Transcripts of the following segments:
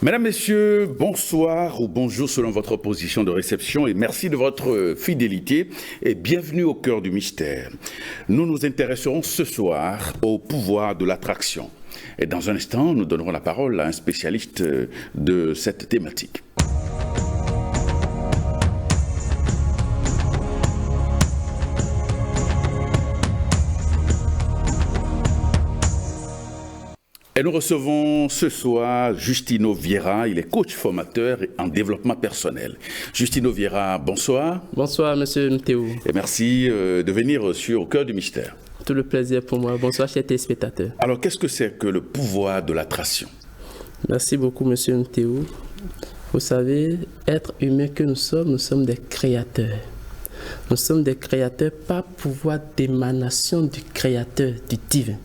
Mesdames, Messieurs, bonsoir ou bonjour selon votre position de réception et merci de votre fidélité et bienvenue au cœur du mystère. Nous nous intéresserons ce soir au pouvoir de l'attraction. Et dans un instant, nous donnerons la parole à un spécialiste de cette thématique. Et nous recevons ce soir Justino Vieira, il est coach formateur en développement personnel. Justino Vieira, bonsoir. Bonsoir, monsieur Nthéo. Et merci de venir sur Au cœur du mystère. Tout le plaisir pour moi. Bonsoir, chers téléspectateurs. Alors, qu'est-ce que c'est que le pouvoir de l'attraction? Merci beaucoup, monsieur Nthéo. Vous savez, être humain que nous sommes des créateurs. Nous sommes des créateurs par pouvoir d'émanation du créateur, du divin.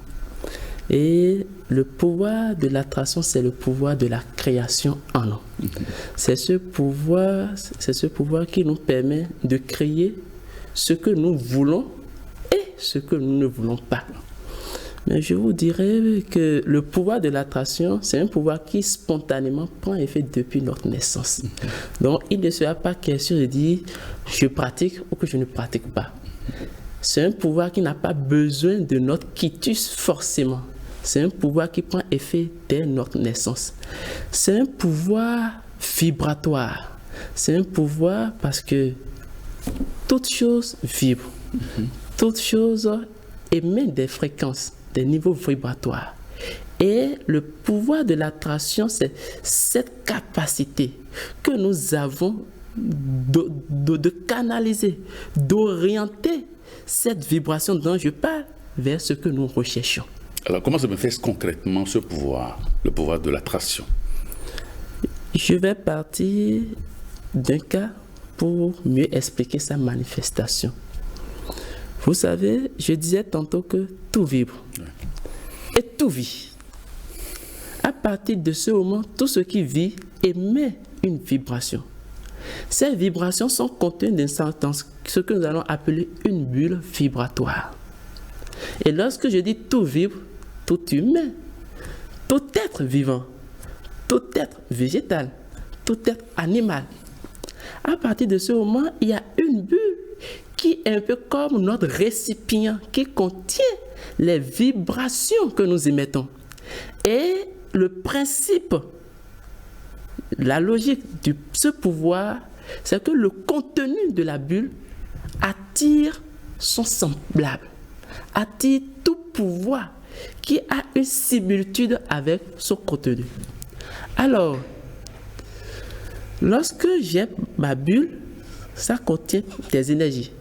Et le pouvoir de l'attraction, c'est le pouvoir de la création en nous. C'est ce pouvoir qui nous permet de créer ce que nous voulons et ce que nous ne voulons pas. Mais je vous dirais que le pouvoir de l'attraction, c'est un pouvoir qui spontanément prend effet depuis notre naissance. Donc, il ne sera pas question de dire je pratique ou que je ne pratique pas. C'est un pouvoir qui n'a pas besoin de notre quitus forcément. C'est un pouvoir qui prend effet dès notre naissance. C'est un pouvoir vibratoire. C'est un pouvoir parce que toute chose vibre. Toute chose émet des fréquences, des niveaux vibratoires. Et le pouvoir de l'attraction, c'est cette capacité que nous avons de canaliser, d'orienter cette vibration dont je parle vers ce que nous recherchons. Alors, comment se manifeste concrètement ce pouvoir, le pouvoir de l'attraction? Je vais partir d'un cas pour mieux expliquer sa manifestation. Vous savez, je disais tantôt que tout vibre et tout vit. À partir de ce moment, tout ce qui vit émet une vibration. Ces vibrations sont contenues dans ce que nous allons appeler une bulle vibratoire. Et lorsque je dis tout vibre, tout humain, tout être vivant, tout être végétal, tout être animal. À partir de ce moment, il y a une bulle qui est un peu comme notre récipient qui contient les vibrations que nous émettons. Et le principe, la logique de ce pouvoir, c'est que le contenu de la bulle attire son semblable, attire tout pouvoir qui a une similitude avec son contenu. Alors, lorsque j'ai ma bulle, ça contient des énergies.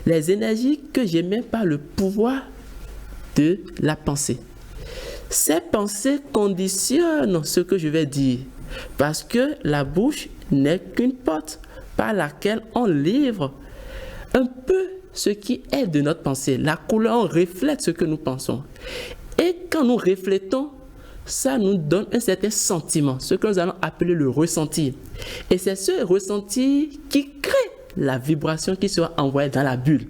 Les énergies que j'émets par le pouvoir de la pensée. Ces pensées conditionnent ce que je vais dire, parce que la bouche n'est qu'une porte par laquelle on livre un peu ce qui est de notre pensée. La couleur reflète ce que nous pensons. Et quand nous reflétons, ça nous donne un certain sentiment, ce que nous allons appeler le ressenti. Et c'est ce ressenti qui crée la vibration qui sera envoyée dans la bulle.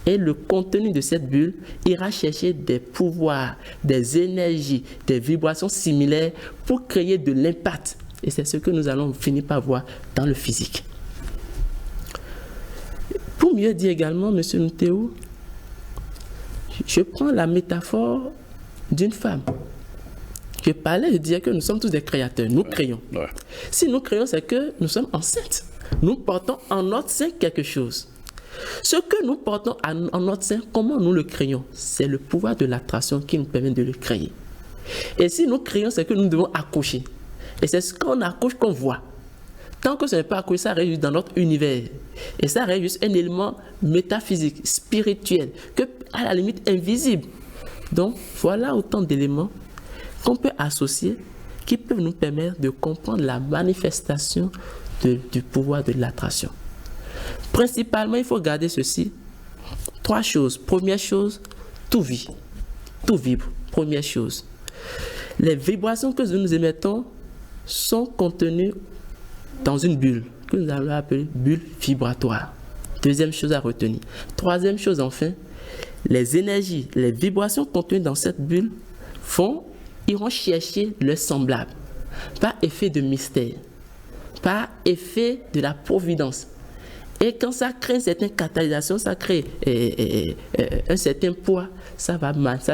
Et le contenu de cette bulle ira chercher des pouvoirs, des énergies, des vibrations similaires pour créer de l'impact. Et c'est ce que nous allons finir par voir dans le physique. Pour mieux dire également, monsieur Nthéo, je prends la métaphore d'une femme. Je parlais, je disais que nous sommes tous des créateurs, nous créons. Ouais. Si nous créons, c'est que nous sommes enceintes. Nous portons en notre sein quelque chose. Ce que nous portons en notre sein, comment nous le créons? C'est le pouvoir de l'attraction qui nous permet de le créer. Et si nous créons, c'est que nous devons accoucher. Et c'est ce qu'on accouche qu'on voit. Tant que ce n'est pas accouché, ça reste juste dans notre univers. Et ça reste juste un élément métaphysique, spirituel, que à la limite invisible. Donc, voilà autant d'éléments qu'on peut associer, qui peuvent nous permettre de comprendre la manifestation du pouvoir de l'attraction. Principalement, il faut garder ceci. 3 choses. Première chose, tout vit. Tout vibre. Première chose. Les vibrations que nous émettons sont contenues dans une bulle, que nous allons appeler bulle vibratoire. Deuxième chose à retenir. Troisième chose enfin, les énergies, les vibrations contenues dans cette bulle iront chercher le semblable. par effet de mystère, par effet de la providence. Et quand ça crée une certaine catalysation, ça crée un certain poids, ça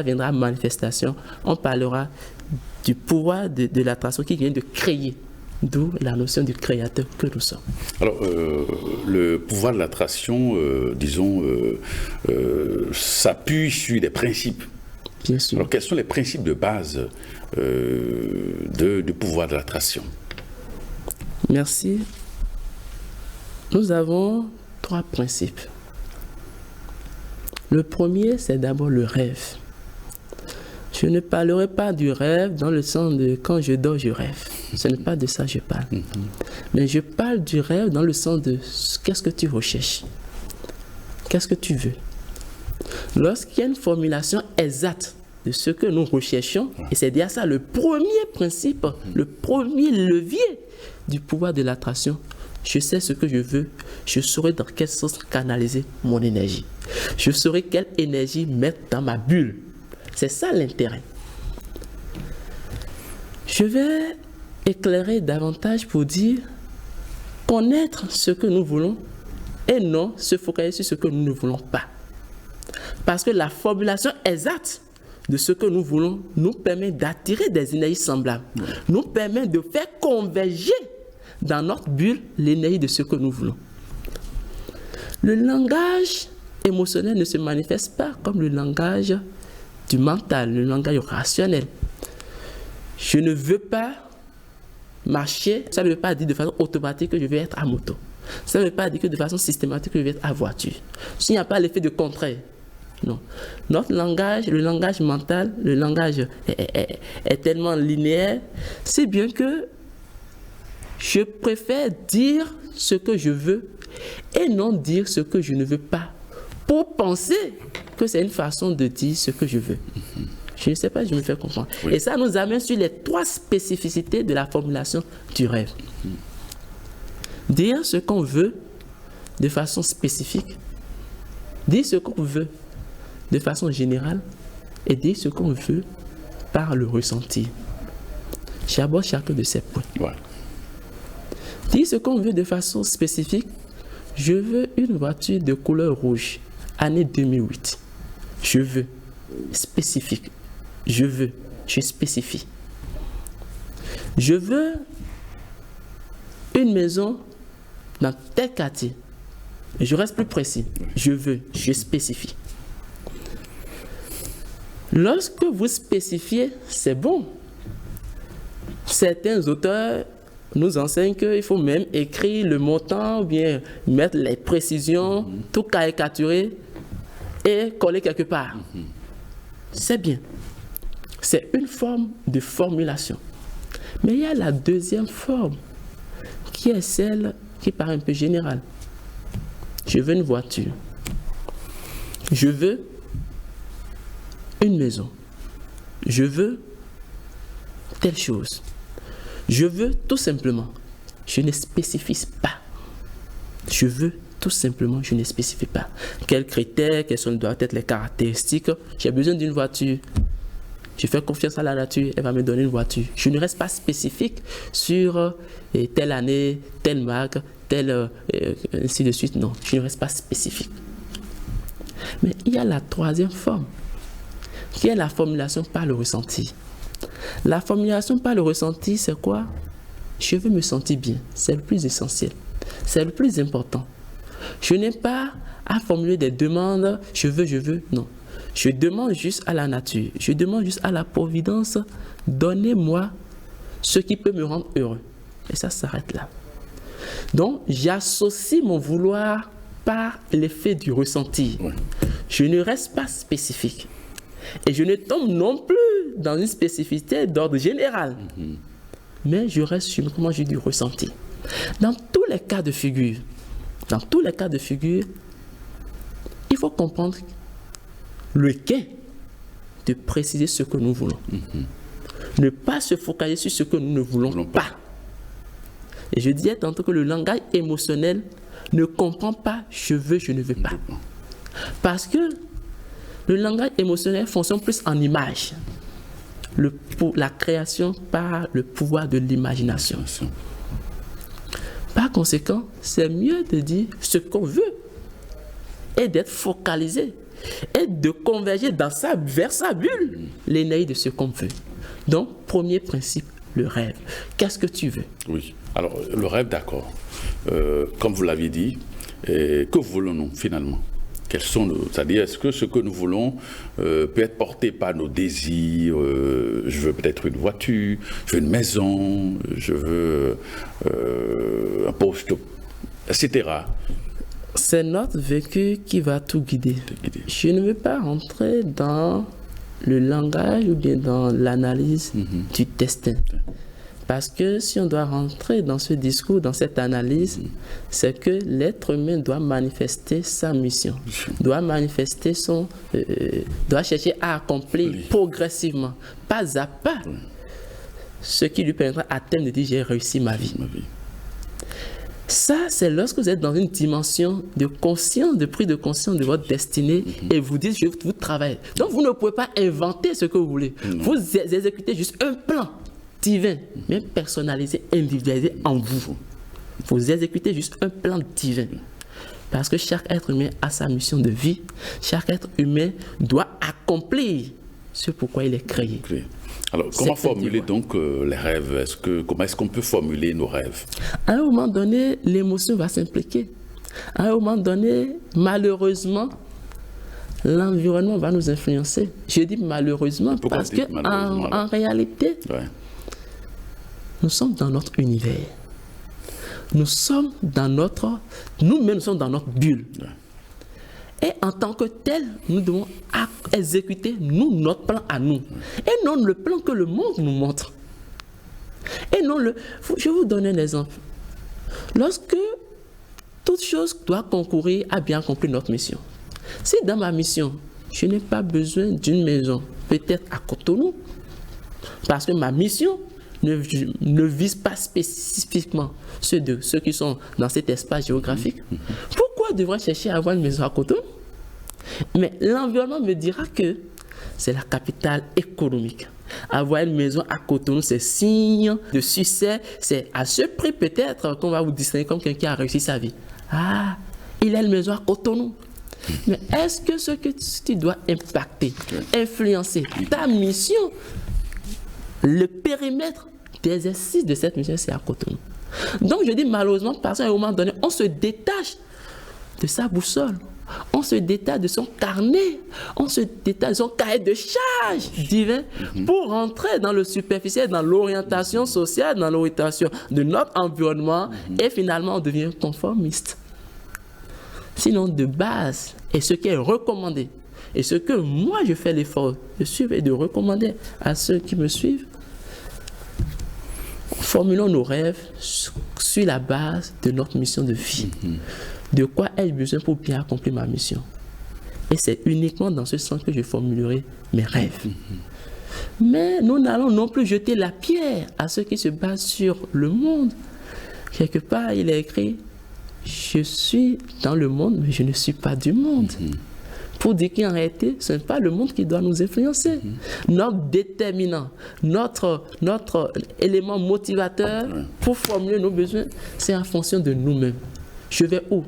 viendra à manifestation. On parlera du pouvoir de l'attraction qui vient de créer, d'où la notion du créateur que nous sommes. Alors, le pouvoir de l'attraction, s'appuie sur des principes. Bien sûr. Alors, quels sont les principes de base du pouvoir de l'attraction? Merci. Nous avons 3 principes. Le premier, c'est d'abord le rêve. Je ne parlerai pas du rêve dans le sens de quand je dors, je rêve. Ce n'est pas de ça que je parle. Mais je parle du rêve dans le sens de qu'est-ce que tu recherches? Qu'est-ce que tu veux? Lorsqu'il y a une formulation exacte de ce que nous recherchons, et c'est déjà ça le premier principe, le premier levier du pouvoir de l'attraction. Je sais ce que je veux, je saurai dans quel sens canaliser mon énergie. Je saurai quelle énergie mettre dans ma bulle. C'est ça l'intérêt. Je vais éclairer davantage pour dire connaître ce que nous voulons et non se focaliser sur ce que nous ne voulons pas. Parce que la formulation exacte de ce que nous voulons nous permet d'attirer des énergies semblables, nous permet de faire converger dans notre bulle l'énergie de ce que nous voulons. Le langage émotionnel ne se manifeste pas comme le langage du mental, le langage rationnel. Je ne veux pas marcher, ça ne veut pas dire de façon automatique que je vais être à moto. Ça ne veut pas dire que de façon systématique que je vais être à voiture. S'il n'y a pas l'effet de contraire. Non. Notre langage, le langage mental, le langage est tellement linéaire, c'est bien que je préfère dire ce que je veux et non dire ce que je ne veux pas pour penser que c'est une façon de dire ce que je veux. Je ne sais pas si je me fais comprendre. Oui. Et ça nous amène sur les 3 spécificités de la formulation du rêve. Dire ce qu'on veut de façon spécifique, dire ce qu'on veut de façon générale et dire ce qu'on veut par le ressenti. J'aborde chacun de ces points. Ouais. Dire ce qu'on veut de façon spécifique, je veux une voiture de couleur rouge, année 2008. Je veux, spécifique. Je spécifie. Je veux une maison dans tel quartier. Je reste plus précis. Je spécifie. Lorsque vous spécifiez, c'est bon. Certains auteurs nous enseignent qu'il faut même écrire le montant ou bien mettre les précisions, tout caricaturer et coller quelque part. C'est bien. C'est une forme de formulation. Mais il y a la deuxième forme qui est celle qui paraît un peu générale. Je veux une voiture. Je veux une maison. Je veux telle chose. Je veux tout simplement. Je ne spécifie pas. Je veux tout simplement, je ne spécifie pas. Quels critères, quelles doivent être les caractéristiques. J'ai besoin d'une voiture. Je fais confiance à la nature, elle va me donner une voiture. Je ne reste pas spécifique sur telle année, telle marque, telle, ainsi de suite. Non, je ne reste pas spécifique. Mais il y a la troisième forme, qui est la formulation par le ressenti. La formulation par le ressenti, c'est quoi? Je veux me sentir bien. C'est le plus essentiel. C'est le plus important. Je n'ai pas à formuler des demandes, je veux, non. Je demande juste à la nature, je demande juste à la providence, donnez-moi ce qui peut me rendre heureux. Et ça s'arrête là. Donc, j'associe mon vouloir par l'effet du ressenti. Je ne reste pas spécifique. Et je ne tombe non plus dans une spécificité d'ordre général. Mais je reste sur comment j'ai du ressenti. Dans tous les cas de figure, il faut comprendre le gain de préciser ce que nous voulons. Ne pas se focaliser sur ce que nous ne voulons pas. Et je disais tantôt que le langage émotionnel ne comprend pas je veux, je ne veux pas. Parce que le langage émotionnel fonctionne plus en image. la création par le pouvoir de l'imagination. Par conséquent, c'est mieux de dire ce qu'on veut et d'être focalisé et de converger vers sa bulle l'énergie de ce qu'on veut. Donc, premier principe, le rêve. Qu'est-ce que tu veux? Oui. Alors, le rêve, d'accord. Comme vous l'aviez dit, que voulons-nous finalement? Quels sont c'est-à-dire, est-ce que ce que nous voulons peut être porté par nos désirs? Je veux peut-être une voiture, je veux une maison, je veux un poste, etc. C'est notre vécu qui va tout guider. Je ne veux pas rentrer dans le langage ou bien dans l'analyse du destin. Parce que si on doit rentrer dans ce discours, dans cette analyse, c'est que l'être humain doit manifester sa mission, doit manifester doit chercher à accomplir progressivement, pas à pas, ce qui lui permettra à terme de dire j'ai réussi ma vie. Ça, c'est lorsque vous êtes dans une dimension de conscience, de prise de conscience de votre destinée et vous dites, vous travaillez. Donc, vous ne pouvez pas inventer ce que vous voulez. Vous exécutez juste un plan divin, mais personnalisé, individualisé en vous. Vous exécutez juste un plan divin. Parce que chaque être humain a sa mission de vie. Chaque être humain doit accomplir ce pourquoi il est créé. Alors, comment formuler donc les rêves? Comment est-ce qu'on peut formuler nos rêves? À un moment donné, l'émotion va s'impliquer. À un moment donné, malheureusement, l'environnement va nous influencer. Je dis malheureusement parce qu'en réalité, nous sommes dans notre univers. Nous sommes dans nous-mêmes, nous sommes dans notre bulle. Et en tant que tel, nous devons exécuter notre plan à nous. Et non le plan que le monde nous montre. Et non je vais vous donner un exemple. Lorsque toute chose doit concourir à bien accomplir notre mission. Si dans ma mission, je n'ai pas besoin d'une maison, peut-être à Cotonou, parce que ma mission ne vise pas spécifiquement ceux qui sont dans cet espace géographique. Pourquoi devrais-je chercher à avoir une maison à Cotonou? Mais l'environnement me dira que c'est la capitale économique. Avoir une maison à Cotonou, c'est signe de succès. C'est à ce prix peut-être qu'on va vous distinguer comme quelqu'un qui a réussi sa vie. Ah, il a une maison à Cotonou. Mais est-ce que ce que tu dois impacter, influencer ta mission, le périmètre d'exercice de cette mission, c'est à Cotonou. Donc je dis malheureusement, parce qu'à un moment donné, on se détache de sa boussole, on se détache de son carnet, on se détache de son cahier de charge divin pour rentrer dans le superficiel, dans l'orientation sociale, dans l'orientation de notre environnement et finalement on devient conformiste. Sinon de base, et ce qui est recommandé, et ce que moi je fais l'effort de suivre et de recommander à ceux qui me suivent, formulons nos rêves sur la base de notre mission de vie. De quoi ai-je besoin pour bien accomplir ma mission? Et c'est uniquement dans ce sens que je formulerai mes rêves. Mais nous n'allons non plus jeter la pierre à ceux qui se basent sur le monde. Quelque part, il est écrit, je suis dans le monde, mais je ne suis pas du monde. Pour dire qu'en réalité, ce n'est pas le monde qui doit nous influencer. Notre déterminant, notre élément motivateur pour formuler nos besoins, c'est en fonction de nous-mêmes. Je vais où?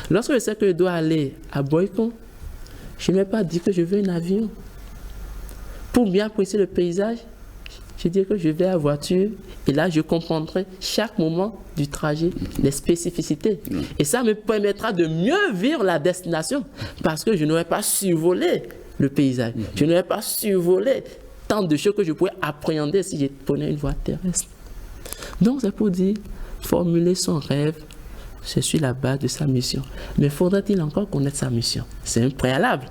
Lorsque je sais que je dois aller à Boycon, je ne vais pas dire que je veux un avion. Pour bien apprécier le paysage, je dis que je vais à voiture et là je comprendrai chaque moment du trajet, les spécificités. Et ça me permettra de mieux vivre la destination parce que je n'aurai pas survolé le paysage. Je n'aurai pas survolé tant de choses que je pourrais appréhender si je prenais une voie terrestre. Donc c'est pour dire, formuler son rêve, c'est sur la base de sa mission. Mais faudra-t-il encore connaître sa mission? C'est un préalable.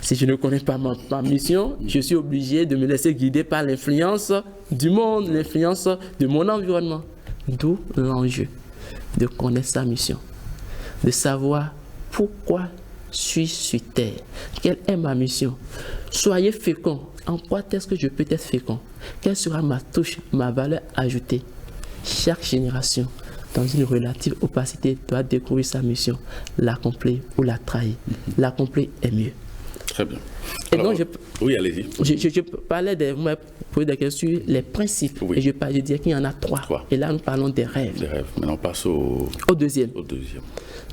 Si je ne connais pas ma mission, je suis obligé de me laisser guider par l'influence du monde, l'influence de mon environnement. D'où l'enjeu de connaître sa mission, de savoir pourquoi suis-je sur terre, quelle est ma mission. Soyez fécond. En quoi est-ce que je peux être fécond? Quelle sera ma touche, ma valeur ajoutée? Chaque génération, dans une relative opacité, doit découvrir sa mission, l'accomplir ou la trahir. L'accomplir est mieux. Très bien. Et Alors, donc, oui, allez-y. je parlais vous m'avez posé des questions sur les principes. Oui. Et je disais qu'il y en a trois. Et là, nous parlons des rêves. Des rêves. Maintenant, on passe au deuxième. deuxième.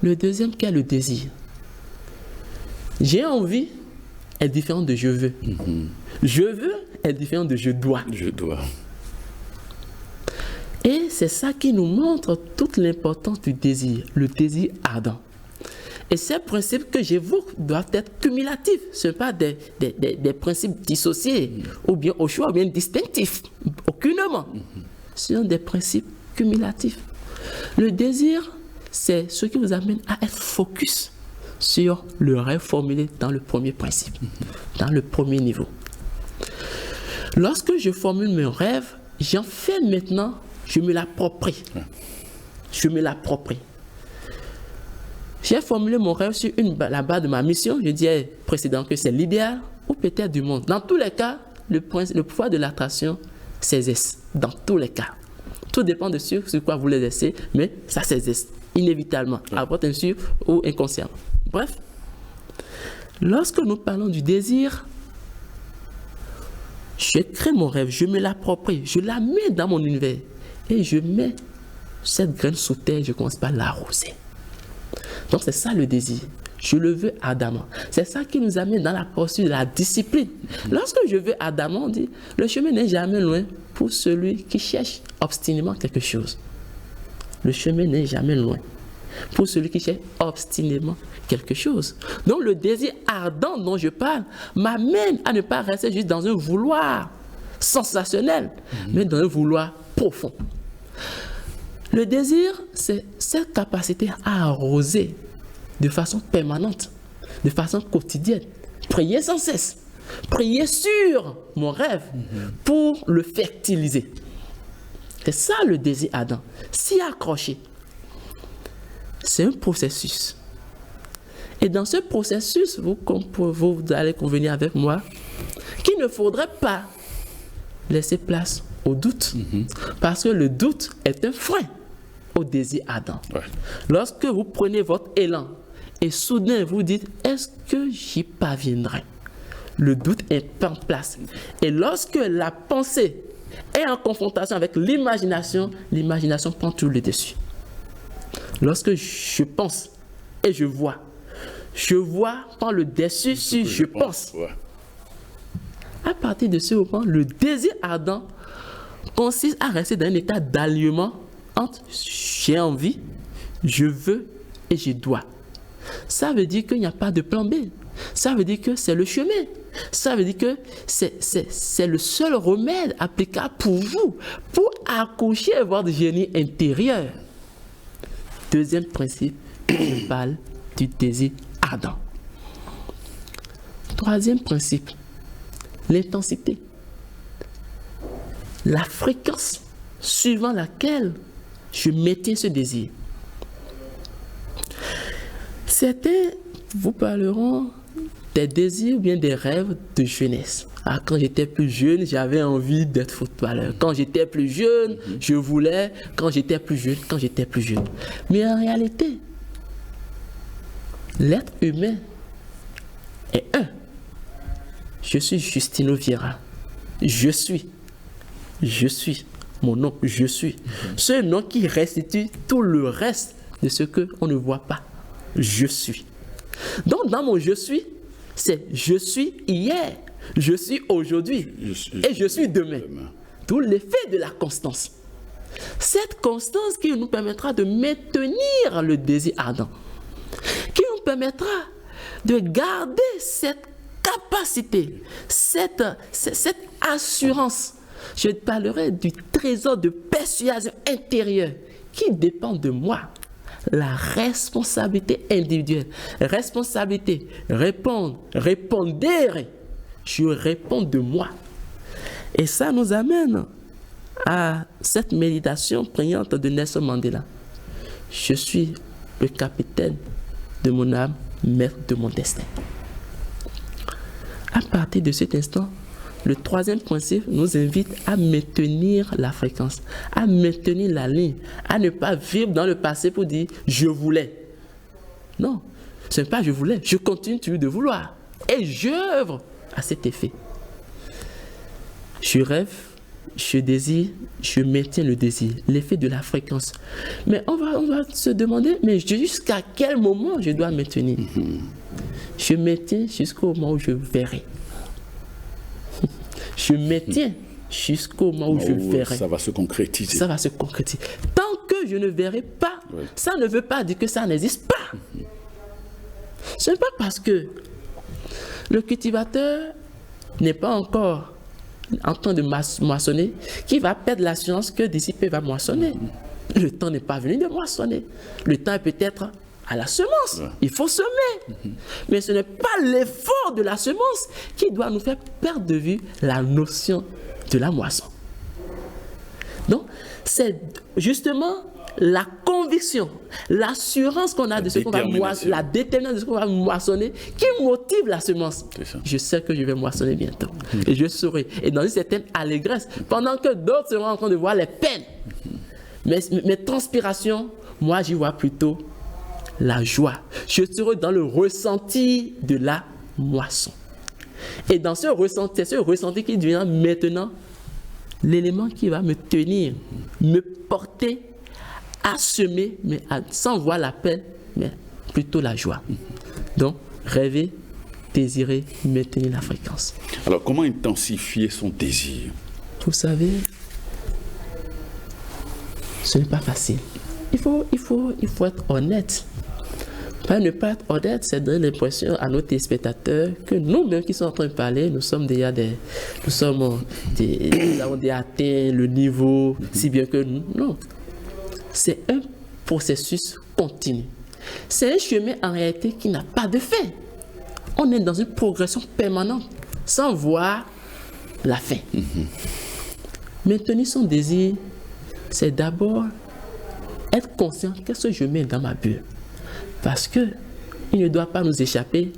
Le deuxième, qui est le désir. J'ai envie est différent de je veux. Je veux est différent de je dois. Je dois. Et c'est ça qui nous montre toute l'importance du désir, le désir ardent. Et ces principes que j'évoque doivent être cumulatifs. Ce ne sont pas des principes dissociés, ou bien au choix, ou bien distinctifs, aucunement. Ce sont des principes cumulatifs. Le désir, c'est ce qui vous amène à être focus sur le rêve formulé dans le premier principe, dans le premier niveau. Lorsque je formule mes rêves, j'en fais maintenant, je me l'approprie. Je me l'approprie. J'ai formulé mon rêve sur la base de ma mission. Je disais précédemment que c'est l'idéal ou peut-être du monde. Dans tous les cas, le pouvoir de l'attraction s'exerce. Dans tous les cas. Tout dépend de sur quoi vous l'exercez, mais ça s'exerce inévitablement, à votre insu ou inconsciemment. Bref, lorsque nous parlons du désir, je crée mon rêve, je me l'approprie, je la mets dans mon univers et je mets cette graine sous terre, je commence par l'arroser. Donc c'est ça le désir. Je le veux ardemment. C'est ça qui nous amène dans la poursuite de la discipline. Lorsque je veux ardemment, on dit, le chemin n'est jamais loin pour celui qui cherche obstinément quelque chose. Le chemin n'est jamais loin pour celui qui cherche obstinément quelque chose. Donc le désir ardent dont je parle m'amène à ne pas rester juste dans un vouloir sensationnel, mais dans un vouloir profond. Le désir, c'est cette capacité à arroser de façon permanente, de façon quotidienne, prier sans cesse, prier sur mon rêve pour le fertiliser. C'est ça le désir ardent. S'y accrocher, c'est un processus. Et dans ce processus, vous allez convenir avec moi qu'il ne faudrait pas laisser place au doute. Parce que le doute est un frein au désir ardent. Ouais. Lorsque vous prenez votre élan et soudain vous dites, est-ce que j'y parviendrai? Le doute est en place. Et lorsque la pensée est en confrontation avec l'imagination, l'imagination prend tout le dessus. Lorsque je pense et je vois prend le dessus sur je pense. Ouais. À partir de ce moment, le désir ardent consiste à rester dans un état d'alliement entre j'ai envie, je veux et je dois. Ça veut dire qu'il n'y a pas de plan B. Ça veut dire que c'est le chemin. Ça veut dire que c'est le seul remède applicable pour vous, pour accoucher votre génie intérieur. Deuxième principe, je parle du désir ardent. Troisième principe, l'intensité. La fréquence suivant laquelle je maintiens ce désir. Certains vous parleront des désirs ou bien des rêves de jeunesse. Ah, quand j'étais plus jeune, j'avais envie d'être footballeur. Quand j'étais plus jeune, je voulais. Quand j'étais plus jeune. Mais en réalité, l'être humain est un. Je suis Justino Vieira. Je suis. Mon nom, je suis. Ce nom qui restitue tout le reste de ce qu'on ne voit pas. Je suis. Donc, dans mon je suis, c'est je suis hier, je suis aujourd'hui et je suis demain. D'où l'effet de la constance. Cette constance qui nous permettra de maintenir le désir ardent, qui nous permettra de garder cette capacité, cette assurance. Je parlerai du trésor de persuasion intérieure qui dépend de moi. La responsabilité individuelle. Responsabilité, répondre. Je réponds de moi. Et ça nous amène à cette méditation prégnante de Nelson Mandela. Je suis le capitaine de mon âme, maître de mon destin. À partir de cet instant, le troisième principe nous invite à maintenir la fréquence, à maintenir la ligne, à ne pas vivre dans le passé pour dire « je voulais ». Non, ce n'est pas « je voulais », je continue toujours de vouloir. et j'œuvre à cet effet. Je rêve, je désire, je maintiens le désir, l'effet de la fréquence. Mais on va se demander, mais jusqu'à quel moment je dois maintenir? Je maintiens jusqu'au moment où je verrai. Je maintiens jusqu'au moment où je verrai. Ça va se concrétiser. Ça va se concrétiser. Tant que je ne verrai pas, ça ne veut pas dire que ça n'existe pas. Ce n'est pas parce que le cultivateur n'est pas encore en train de moissonner qu'il va perdre l'assurance que d'ici peu il va moissonner. Le temps n'est pas venu de moissonner. Le temps est peut-être à la semence. Il faut semer. Mais ce n'est pas l'effort de la semence qui doit nous faire perdre de vue la notion de la moisson. Donc, c'est justement la conviction, l'assurance qu'on a de ce qu'on va moissonner, la détermination de ce qu'on va moissonner qui motive la semence. Je sais que je vais moissonner bientôt. Et je saurai. Et dans une certaine allégresse, pendant que d'autres seront en train de voir les peines. Mes transpirations, moi j'y vois plutôt la joie. Je serai dans le ressenti de la moisson. Et dans ce ressenti, c'est ce ressenti qui devient maintenant l'élément qui va me tenir, me porter à semer, mais sans voir la peine, mais plutôt la joie. Donc, rêver, désirer, maintenir la fréquence. Alors, comment intensifier son désir? Vous savez, ce n'est pas facile. Il faut être honnête. Ne pas être honnête, c'est donner l'impression à nos téléspectateurs que nous-mêmes qui sommes en train de parler, nous avons déjà atteint le niveau, si bien que nous. Non. C'est un processus continu. C'est un chemin en réalité qui n'a pas de fin. On est dans une progression permanente, sans voir la fin. Maintenir son désir, c'est d'abord être conscient qu'est-ce que je mets dans ma bulle. Parce que il ne doit pas nous échapper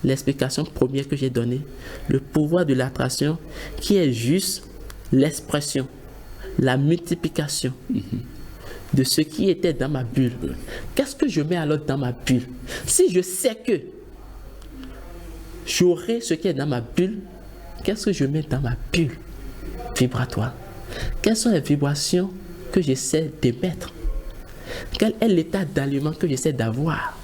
l'explication première que j'ai donnée, le pouvoir de l'attraction qui est juste l'expression, la multiplication de ce qui était dans ma bulle. Qu'est-ce que je mets alors dans ma bulle? Si je sais que j'aurai ce qui est dans ma bulle, qu'est-ce que je mets dans ma bulle vibratoire? Quelles sont les vibrations que j'essaie d'émettre? Quel est l'état d'aliment que j'essaie d'avoir?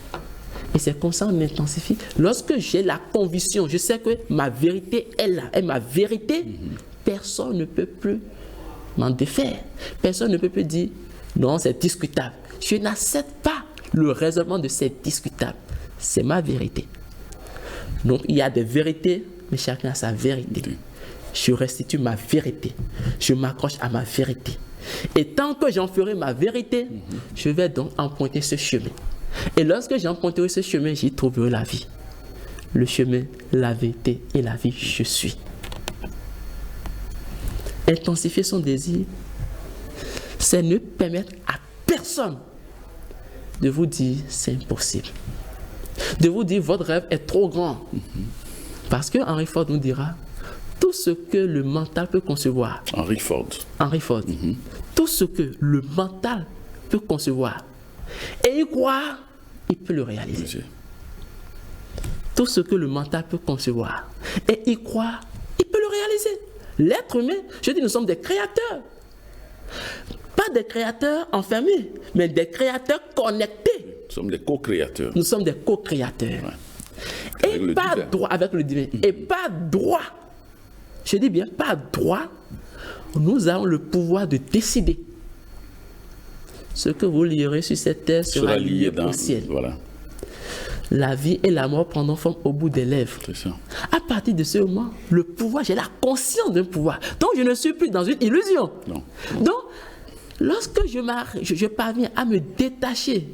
Et c'est comme ça qu'on intensifie. Lorsque j'ai la conviction, je sais que ma vérité est là. Et ma vérité, personne ne peut plus m'en défaire. Personne ne peut plus dire, non, c'est discutable. Je n'accepte pas le raisonnement de c'est discutable. C'est ma vérité. Donc, il y a des vérités, mais chacun a sa vérité. Je restitue ma vérité. Je m'accroche à ma vérité. Et tant que j'en ferai ma vérité, je vais donc emprunter ce chemin. Et lorsque j'emprunterai ce chemin, j'y trouverai la vie. Le chemin, la vérité et la vie, je suis. Intensifier son désir, c'est ne permettre à personne de vous dire c'est impossible. De vous dire votre rêve est trop grand. Parce que Henry Ford nous dira tout ce que le mental peut concevoir. Henry Ford. Tout ce que le mental peut concevoir et y croire, il peut le réaliser. Tout ce que le mental peut concevoir et y croire, il peut le réaliser. L'être humain, je dis, nous sommes des créateurs. Pas des créateurs enfermés, mais des créateurs connectés. Nous sommes des co-créateurs. Nous sommes des co-créateurs. Ouais. Et pas droit avec le divin. Et pas droit. Je dis bien, pas droit. Nous avons le pouvoir de décider. Ce que vous lirez sur cette terre sera lié au ciel. Voilà. La vie et la mort prendront forme au bout des lèvres. C'est ça. À partir de ce moment, le pouvoir, j'ai la conscience d'un pouvoir. Donc, je ne suis plus dans une illusion. Non. Donc, lorsque je parviens à me détacher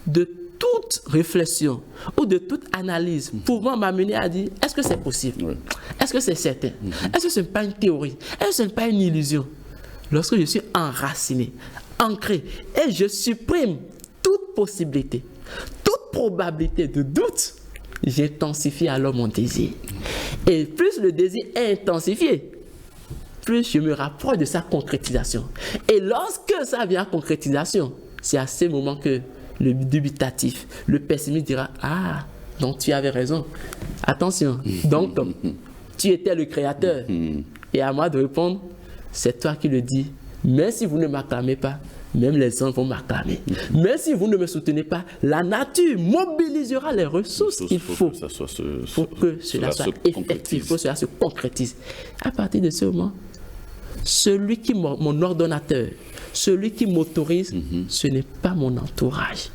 de toute réflexion ou de toute analyse pouvant m'amener à dire, est-ce que c'est possible? Oui. Est-ce que c'est certain? Est-ce que ce n'est pas une théorie? Est-ce que ce n'est pas une illusion? Lorsque je suis enraciné, ancré, et je supprime toute possibilité, toute probabilité de doute, j'intensifie alors mon désir. Et plus le désir est intensifié, plus je me rapproche de sa concrétisation. Et lorsque ça vient à concrétisation, c'est à ce moment que le dubitatif, le pessimiste dira, ah, Donc tu avais raison. Attention. Donc, tu étais le créateur. Et à moi de répondre, c'est toi qui le dis. Mais si vous ne m'acclamez pas, même les hommes vont m'acclamer. Mais si vous ne me soutenez pas, la nature mobilisera les ressources qu'il faut pour que cela soit effectif, pour que cela se concrétise. À partir de ce moment, celui qui est mon ordonnateur, celui qui m'autorise, ce n'est pas mon entourage.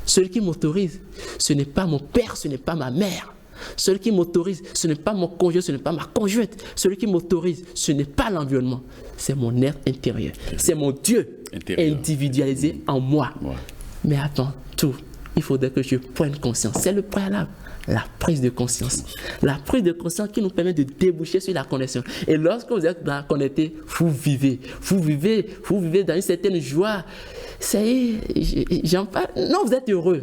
Celui qui m'autorise, ce n'est pas mon père, ce n'est pas ma mère. Celui qui m'autorise, ce n'est pas mon conjoint, ce n'est pas ma conjointe. Celui qui m'autorise, ce n'est pas l'environnement, c'est mon être intérieur. C'est mon Dieu individualisé en moi. Ouais. Mais avant tout, il faudrait que je prenne conscience. C'est le préalable, la prise de conscience. La prise de conscience qui nous permet de déboucher sur la connexion. Et lorsque vous êtes connecté, vous vivez dans une certaine joie. Ça y est, j'en parle. Non, vous êtes heureux.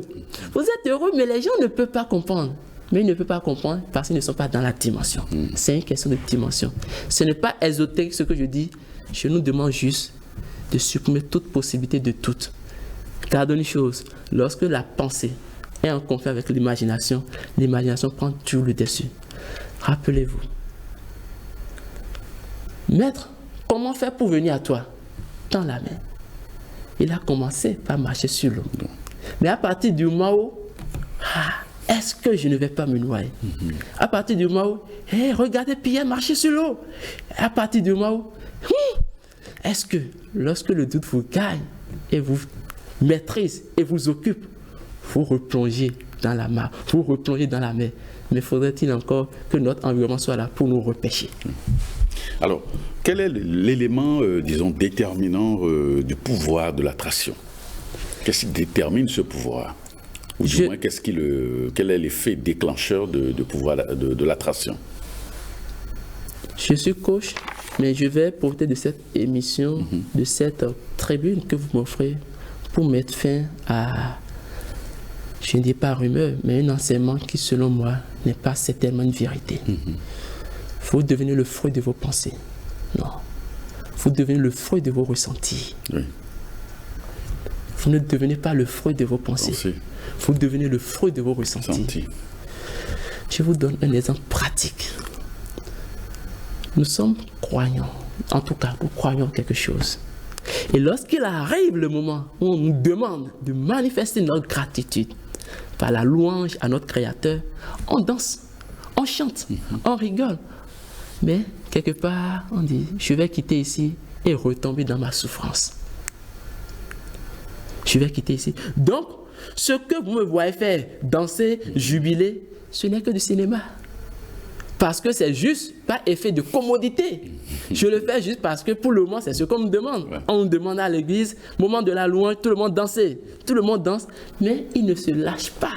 Vous êtes heureux, mais les gens ne peuvent pas comprendre. Mais ils ne peuvent pas comprendre parce qu'ils ne sont pas dans la dimension. C'est une question de dimension. Ce n'est pas ésotérique ce que je dis. Je nous demande juste de supprimer toute possibilité de doute. Gardons une chose, lorsque la pensée est en conflit avec l'imagination prend tout le dessus. Rappelez-vous. Maître, comment faire pour venir à toi? Tends la main. Il a commencé par marcher sur l'eau. Mais à partir du moment où est-ce que je ne vais pas me noyer? À partir du moment où, regardez Pierre marcher sur l'eau. À partir du moment où, est-ce que lorsque le doute vous gagne et vous maîtrise et vous occupe, vous replongez dans la mer, vous replongez dans la mer. Mais faudrait-il encore que notre environnement soit là pour nous repêcher? Alors, quel est l'élément, disons, déterminant du pouvoir de l'attraction? Qu'est-ce qui détermine ce pouvoir? Ou du moins, quel est l'effet déclencheur de pouvoir de l'attraction? Je suis coach, mais je vais profiter de cette émission, de cette tribune que vous m'offrez pour mettre fin à, je ne dis pas rumeur, mais un enseignement qui, selon moi, n'est pas certainement une vérité. Vous devenez le fruit de vos pensées. Non. Vous devenez le fruit de vos ressentis. Oui. Vous ne devenez pas le fruit de vos pensées. Vous devenez le fruit de vos ressentis. Je vous donne un exemple pratique. Nous sommes croyants. En tout cas, nous croyons quelque chose. Et lorsqu'il arrive le moment où on nous demande de manifester notre gratitude par la louange à notre Créateur, on danse, on chante, on rigole. Mais quelque part, on dit, je vais quitter ici et retomber dans ma souffrance. Je vais quitter ici. Donc, ce que vous me voyez faire, danser, jubiler, ce n'est que du cinéma. Parce que c'est juste par effet de commodité. Je le fais juste parce que pour le moment, c'est ce qu'on me demande. Ouais. On me demande à l'église, moment de la louange, tout le monde danser. Tout le monde danse, mais il ne se lâche pas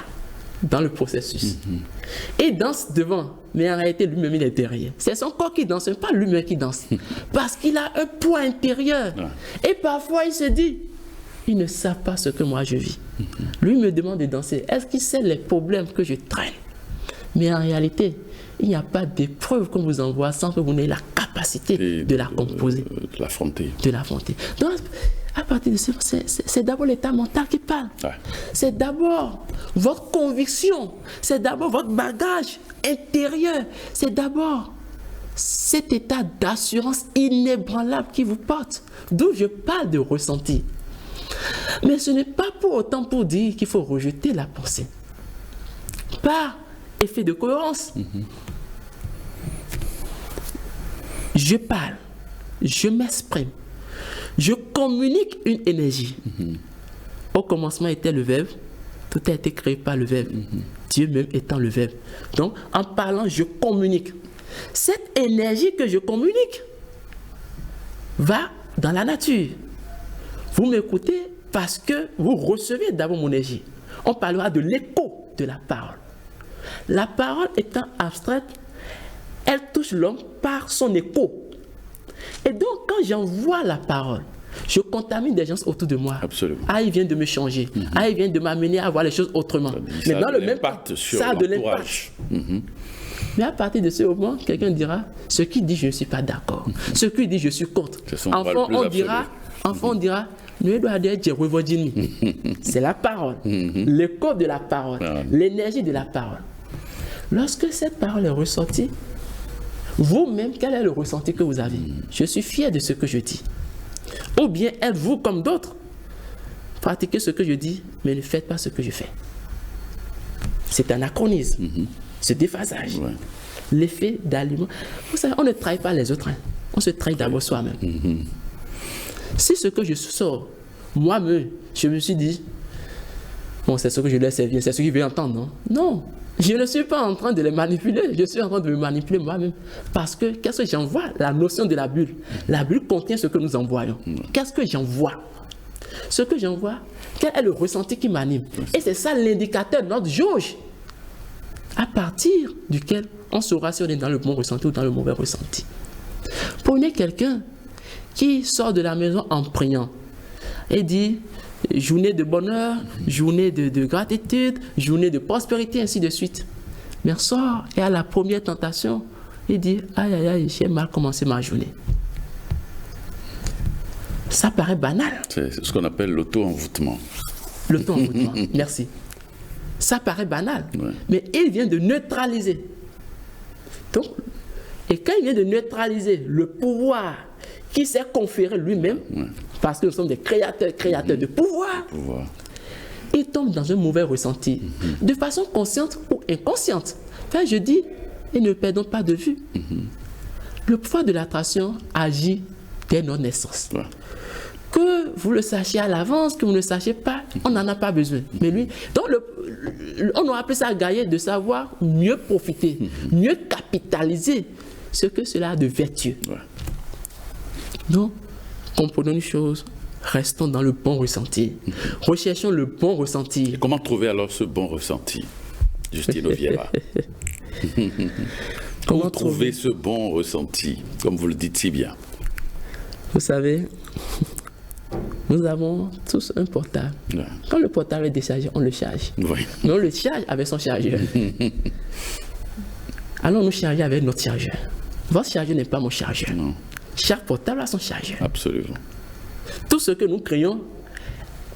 dans le processus. Il danse devant, mais en réalité, lui-même, il est derrière. C'est son corps qui danse, pas lui-même qui danse. Parce qu'il a un poids intérieur. Ouais. Et parfois, il se dit, ils ne savent pas ce que moi je vis. Lui me demande de danser. Est-ce qu'il sait les problèmes que je traîne? Mais en réalité, il n'y a pas d'épreuve qu'on vous envoie sans que vous n'ayez la capacité de la composer. De l'affronter. De l'affronter. Donc, à partir de ce moment, c'est d'abord l'état mental qui parle. Ouais. C'est d'abord votre conviction. C'est d'abord votre bagage intérieur. C'est d'abord cet état d'assurance inébranlable qui vous porte. D'où je parle de ressenti. Mais ce n'est pas pour autant pour dire qu'il faut rejeter la pensée. Par effet de cohérence. Je parle, je m'exprime, je communique une énergie. Au commencement était le Verbe, tout a été créé par le Verbe, Dieu même étant le Verbe. Donc, en parlant, je communique. Cette énergie que je communique va dans la nature. Vous m'écoutez parce que vous recevez d'abord mon énergie. On parlera de l'écho de la parole. La parole étant abstraite, elle touche l'homme par son écho. Et donc, quand j'envoie la parole, je contamine des gens autour de moi. Absolument. Ah, il vient de me changer. Ah, il vient de m'amener à voir les choses autrement. Mais dans le même temps, ça a de l'impact. Mais à partir de ce moment, quelqu'un dira, ce qui dit, je ne suis pas d'accord. Ce qui dit, je suis contre. Enfant, on dira, C'est la parole, l'écho de la parole, l'énergie de la parole. Lorsque cette parole est ressortie, vous-même, quel est le ressenti que vous avez? Je suis fier de ce que je dis. Ou bien êtes-vous comme d'autres? Pratiquez ce que je dis, mais ne faites pas ce que je fais. C'est un anachronisme, ce déphasage. Ouais. L'effet d'aliment. Vous savez, on ne trahit pas les autres, hein. On se trahit d'abord soi-même. Si ce que je sors, moi-même, je me suis dit, bon, c'est ce que je leur servir, c'est ce qu'ils veulent entendre, non? Non, je ne suis pas en train de les manipuler, je suis en train de me manipuler moi-même. Parce que, qu'est-ce que j'envoie? La notion de la bulle. La bulle contient ce que nous envoyons. Qu'est-ce que j'envoie? Ce que j'envoie, quel est le ressenti qui m'anime? Et c'est ça l'indicateur de notre jauge, à partir duquel on saura si on est dans le bon ressenti ou dans le mauvais ressenti. Prenez quelqu'un qui sort de la maison en priant et dit journée de bonheur, journée de gratitude, journée de prospérité, ainsi de suite. Mais sort et à la première tentation, il dit aïe aïe aïe, j'ai mal commencé ma journée. Ça paraît banal. C'est ce qu'on appelle l'auto-envoûtement. L'auto-envoûtement, merci. Ça paraît banal, mais il vient de neutraliser. Donc, et quand il vient de neutraliser le pouvoir qui s'est conféré lui-même, parce que nous sommes des créateurs de pouvoir, il tombe dans un mauvais ressenti, de façon consciente ou inconsciente. Enfin, je dis, et ne perdons pas de vue, le pouvoir de l'attraction agit dès notre naissance. Que vous le sachiez à l'avance, que vous ne le sachiez pas, on n'en a pas besoin. Mais lui, donc on a appelé ça gagner de savoir mieux profiter, mieux capitaliser ce que cela a de vertueux. Donc, comprenons une chose, restons dans le bon ressenti. Recherchons le bon ressenti. Et comment trouver alors ce bon ressenti, Justine Oviera? Comment trouver ce bon ressenti, comme vous le dites si bien? Vous savez, nous avons tous un portable. Quand le portable est déchargé, on le charge. Mais on le charge avec son chargeur. Allons nous charger avec notre chargeur. Votre chargeur n'est pas mon chargeur. Non. Chaque portable a son chargeur. Absolument. Tout ce que nous créons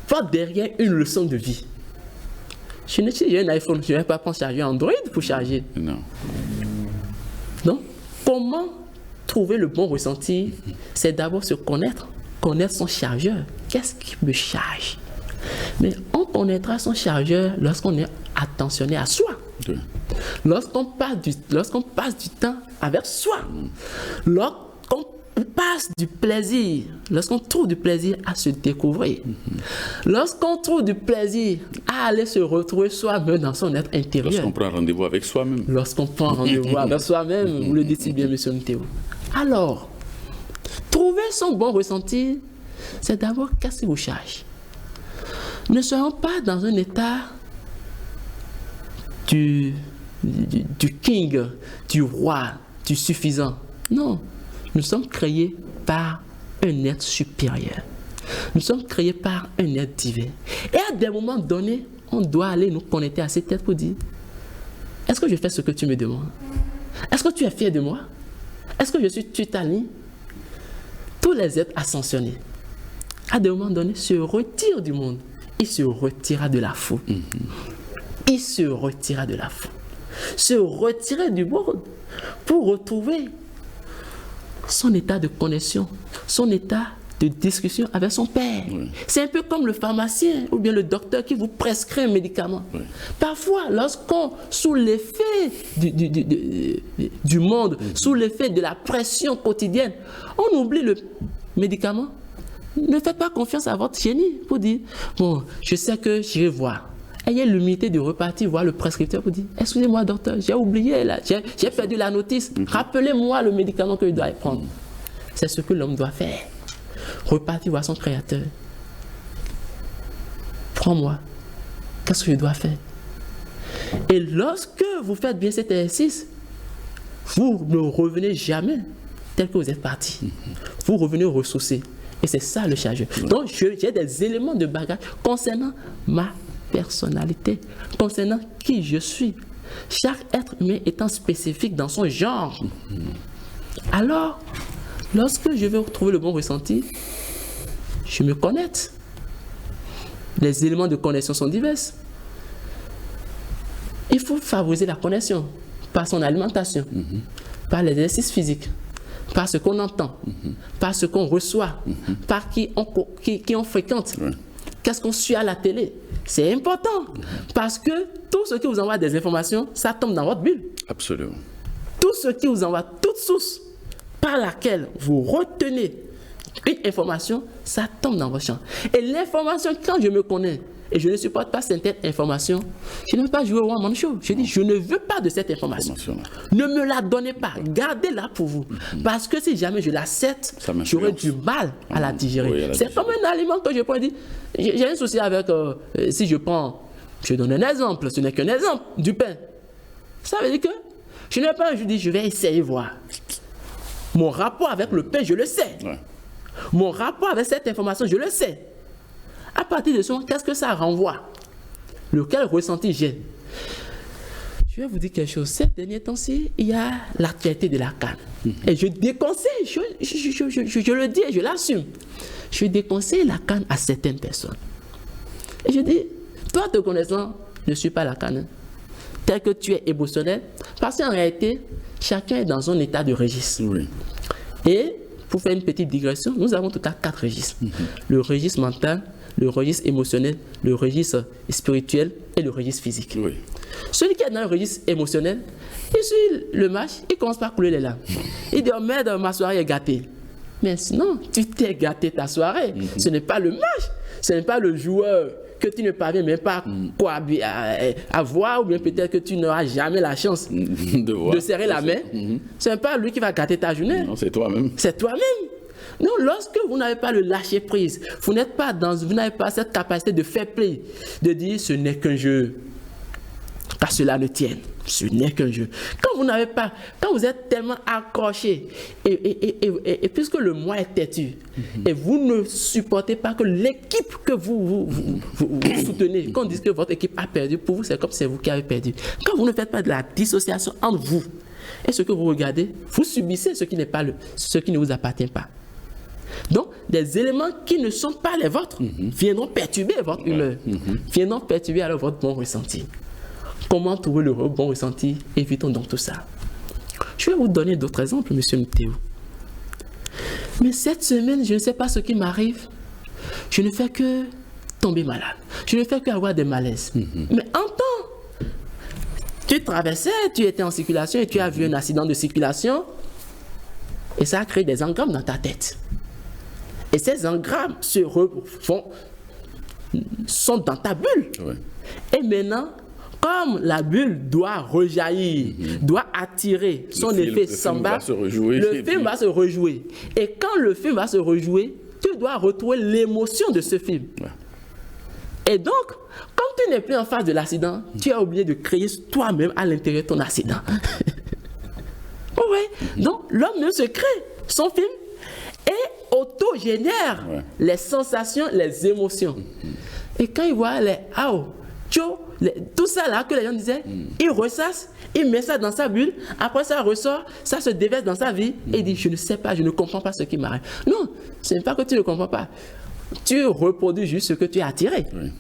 va derrière une leçon de vie. Si j'ai un iPhone, je ne vais pas prendre chargeur Android pour charger. Non. Donc, comment trouver le bon ressenti? C'est d'abord se connaître son chargeur. Qu'est-ce qui me charge? Mais on connaîtra son chargeur lorsqu'on est attentionné à soi. Lorsqu'on passe du temps avec soi. Lorsqu'on passe du plaisir, lorsqu'on trouve du plaisir à se découvrir. Lorsqu'on trouve du plaisir à aller se retrouver soi-même dans son être intérieur. Lorsqu'on prend rendez-vous avec soi-même. Lorsqu'on prend rendez-vous avec soi-même, vous le dites si bien, monsieur Nteo. Alors, trouver son bon ressenti, c'est d'abord qu'est-ce qui vous charge. Ne soyons pas dans un état du king, du roi, du suffisant. Non, nous sommes créés par un être supérieur. Nous sommes créés par un être divin. Et à des moments donnés, on doit aller nous connecter à cet être pour dire, est-ce que je fais ce que tu me demandes? Est-ce que tu es fier de moi? Est-ce que je suis tutali? Tous les êtres ascensionnés, à des moments donnés, se retirent du monde. Il se retira de la foule. Il se retira de la foule. Se retirer du monde pour retrouver son état de connexion, son état de discussion avec son père. C'est un peu comme le pharmacien ou bien le docteur qui vous prescrit un médicament. Parfois, lorsqu'on, sous l'effet du monde, sous l'effet de la pression quotidienne, on oublie le médicament. Ne faites pas confiance à votre génie pour dire, bon, je sais que je vais voir. Ayez l'humilité de repartir voir le prescripteur pour dire, excusez-moi docteur, j'ai oublié, là, j'ai perdu la notice, rappelez-moi le médicament que je dois prendre. C'est ce que l'homme doit faire. Repartir voir son créateur. Prends-moi, qu'est-ce que je dois faire? Et lorsque vous faites bien cet exercice, vous ne revenez jamais tel que vous êtes parti. Vous revenez ressourcés. Et c'est ça le chargeur. Donc j'ai des éléments de bagage concernant ma personnalité, concernant qui je suis. Chaque être humain étant spécifique dans son genre. Alors, lorsque je vais retrouver le bon ressenti, je me connecte. Les éléments de connexion sont divers. Il faut favoriser la connexion par son alimentation, par l'exercice physique, par ce qu'on entend, par ce qu'on reçoit, par qui on fréquente. Qu'est-ce qu'on suit à la télé? C'est important parce que tout ce qui vous envoie des informations, ça tombe dans votre bulle. Absolument. Tout ce qui vous envoie, toute source par laquelle vous retenez une information, ça tombe dans votre champ. Et l'information, quand je me connais et je ne supporte pas cette information, je ne veux pas jouer au one-man show. Je dis, je ne veux pas de cette information. Ne me la donnez pas. Gardez-la pour vous. Parce que si jamais je l'accepte, j'aurai du mal à la digérer. C'est comme un aliment que je prends et dis, j'ai un souci avec, si je prends, je donne un exemple, ce n'est qu'un exemple, du pain. Ça veut dire que je n'ai pas, je dis, je vais essayer voir. Mon rapport avec le pain, je le sais. Ouais. Mon rapport avec cette information, je le sais. À partir de ça, qu'est-ce que ça renvoie? Lequel ressenti j'ai? Je vais vous dire quelque chose. Ces derniers temps-ci, il y a l'actualité de la canne. Et je déconseille, je le dis et je l'assume. Je déconseille la canne à certaines personnes. Et je dis, toi te connaissant, ne suis pas la canne. Tel que tu es émotionnel, parce qu'en réalité, chacun est dans un état de registre. Oui. Et pour faire une petite digression, nous avons tout à 4 registres. Le registre mental, le registre émotionnel, le registre spirituel et le registre physique. Oui. Celui qui est dans le registre émotionnel, il suit le match, il commence par couler les larmes. Il dit, oh merde, ma soirée est gâtée. Mais sinon, tu t'es gâté ta soirée. Ce n'est pas le match, ce n'est pas le joueur que tu ne parviens même pas à voir, ou bien peut-être que tu n'auras jamais la chance de serrer la main. Ce n'est pas lui qui va gâter ta journée. Non, c'est toi-même. C'est toi-même. Non, lorsque vous n'avez pas le lâcher prise, vous n'avez pas cette capacité de faire play, de dire ce n'est qu'un jeu, qu'à cela ne tienne. Ce n'est qu'un jeu. Quand vous êtes tellement accroché, et puisque le moi est têtu, et vous ne supportez pas que l'équipe que vous soutenez, qu'on dise que votre équipe a perdu, pour vous c'est comme si c'est vous qui avez perdu. Quand vous ne faites pas de la dissociation entre vous et ce que vous regardez, vous subissez ce qui ne vous appartient pas. Donc, des éléments qui ne sont pas les vôtres viendront perturber votre humeur, viendront perturber alors votre bon ressenti. Comment trouver le bon ressenti? Évitons donc tout ça. Je vais vous donner d'autres exemples, monsieur Théo. Mais cette semaine, je ne sais pas ce qui m'arrive. Je ne fais que tomber malade. Je ne fais qu'avoir des malaises. Mais entends, tu traversais, tu étais en circulation et tu as vu un accident de circulation et ça a créé des engrammes dans ta tête. Et ces engrammes sont dans ta bulle. Ouais. Et maintenant, comme la bulle doit rejaillir, doit attirer son effet semblable, le film va se rejouer. Et quand le film va se rejouer, tu dois retrouver l'émotion de ce film. Ouais. Et donc, comme tu n'es plus en face de l'accident, tu as oublié de créer toi-même à l'intérieur de ton accident. Ouais. Donc, l'homme ne se crée son film et auto-génère les sensations, les émotions. Et quand il voit les tout ça là que les gens disaient, il ressasse, il met ça dans sa bulle, après ça ressort, ça se déverse dans sa vie et il dit je ne sais pas, je ne comprends pas ce qui m'arrive. Non, ce n'est pas que tu ne comprends pas, tu reproduis juste ce que tu as attiré. Oui.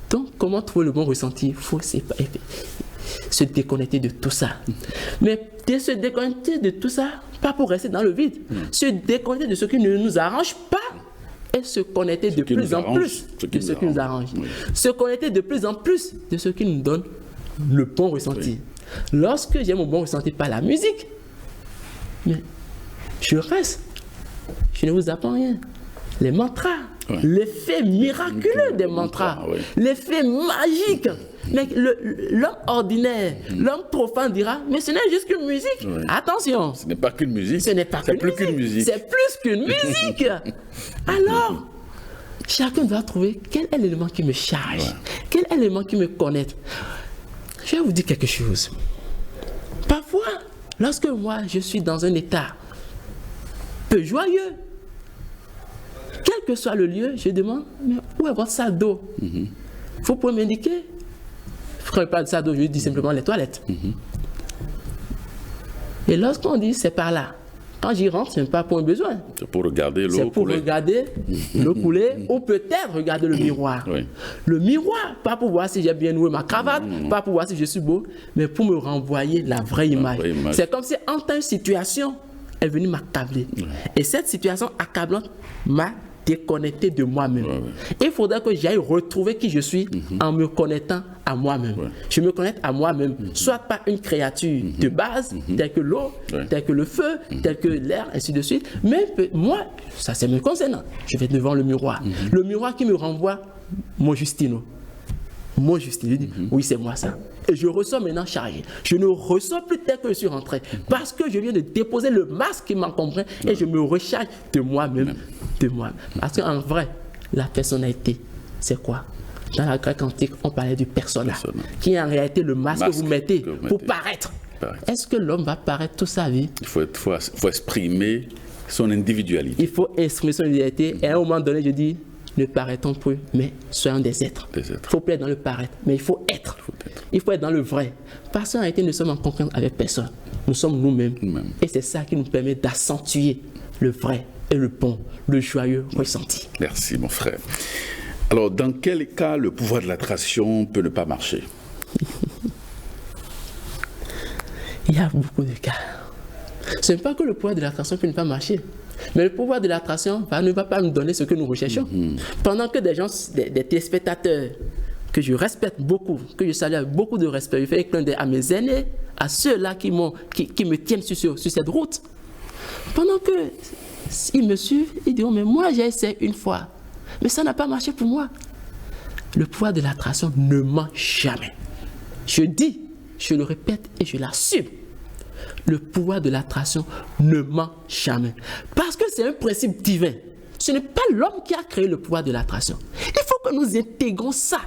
Donc comment trouver le bon ressenti? Il faut se déconnecter de tout ça. Mais se déconnecter de tout ça, pas pour rester dans le vide, se déconnecter de ce qui ne nous arrange pas et se connecter de plus en plus de ce qui nous arrange. Oui. Se connecter de plus en plus de ce qui nous donne le bon ressenti. Oui. Lorsque j'ai mon bon ressenti par la musique, mais je reste. Je ne vous apprends rien. Les mantras, l'effet miraculeux des mantras, l'effet magique. Mais l'homme ordinaire, l'homme profane dira, mais ce n'est juste qu'une musique. Oui. Attention. Ce n'est pas qu'une musique. Ce n'est pas qu'une musique. C'est plus qu'une musique. Alors, chacun doit trouver quel est l'élément qui me charge, quel est l'élément qui me connecte. Je vais vous dire quelque chose. Parfois, lorsque moi, je suis dans un état peu joyeux, quel que soit le lieu, je demande, mais où est votre sac d'eau? Vous pouvez m'indiquer? Quand je parle de sac d'eau, je dis simplement les toilettes. Et lorsqu'on dit c'est par là, Quand j'y rentre, ce n'est pas pour un besoin. C'est pour regarder l'eau couler. C'est pour regarder l'eau couler ou peut-être regarder le miroir. Oui. Le miroir, pas pour voir si j'ai bien noué ma cravate, pas pour voir si je suis beau, mais pour me renvoyer la vraie image. C'est comme si en tant que situation est venue m'accabler. Et cette situation accablante m'a déconnecté de moi-même. Il faudrait que j'aille retrouver qui je suis en me connectant à moi-même. Je me connecte à moi-même, soit par une créature de base, telle que l'eau, telle que le feu, telle que l'air, ainsi de suite. Mais moi, ça c'est me concernant. Je vais devant le miroir. Le miroir qui me renvoie mon Justino. Mon Justino, je dis, oui, c'est moi ça. Et je ressors maintenant chargé. Je ne ressors plus tel que je suis rentré. Parce que je viens de déposer le masque qui m'encombrait et je me recharge de moi-même. De moi. Parce qu'en vrai, la personnalité, c'est quoi? Dans la Grèce antique, on parlait du persona, qui est en réalité le masque que vous mettez pour paraître. Est-ce que l'homme va paraître toute sa vie? Il faut exprimer son individualité. Il faut exprimer son individualité. Et à un moment donné, je dis, ne paraîtons plus, mais soyons des êtres. Il ne faut plus être dans le paraître, mais il faut être. Il faut être dans le vrai. Parce qu'en réalité, nous sommes en concurrence avec personne. Nous sommes nous-mêmes. Et c'est ça qui nous permet d'accentuer le vrai et le bon, le joyeux ressenti. Merci, mon frère. Alors, dans quel cas le pouvoir de l'attraction peut ne pas marcher? Il y a beaucoup de cas. Ce n'est pas que le pouvoir de l'attraction peut ne pas marcher. Mais le pouvoir de l'attraction ne va pas nous donner ce que nous recherchons. Pendant que des gens, des téléspectateurs que je respecte beaucoup, que je salue avec beaucoup de respect, je fais clin d'œil à mes aînés, à ceux-là qui me tiennent sur cette route. Pendant qu'ils me suivent, ils diront, mais moi j'ai essayé une fois, mais ça n'a pas marché pour moi. Le pouvoir de l'attraction ne ment jamais. Je dis, je le répète et je l'assume. Le pouvoir de l'attraction ne ment jamais. Parce que c'est un principe divin. Ce n'est pas l'homme qui a créé le pouvoir de l'attraction. Il faut que nous intégrons ça.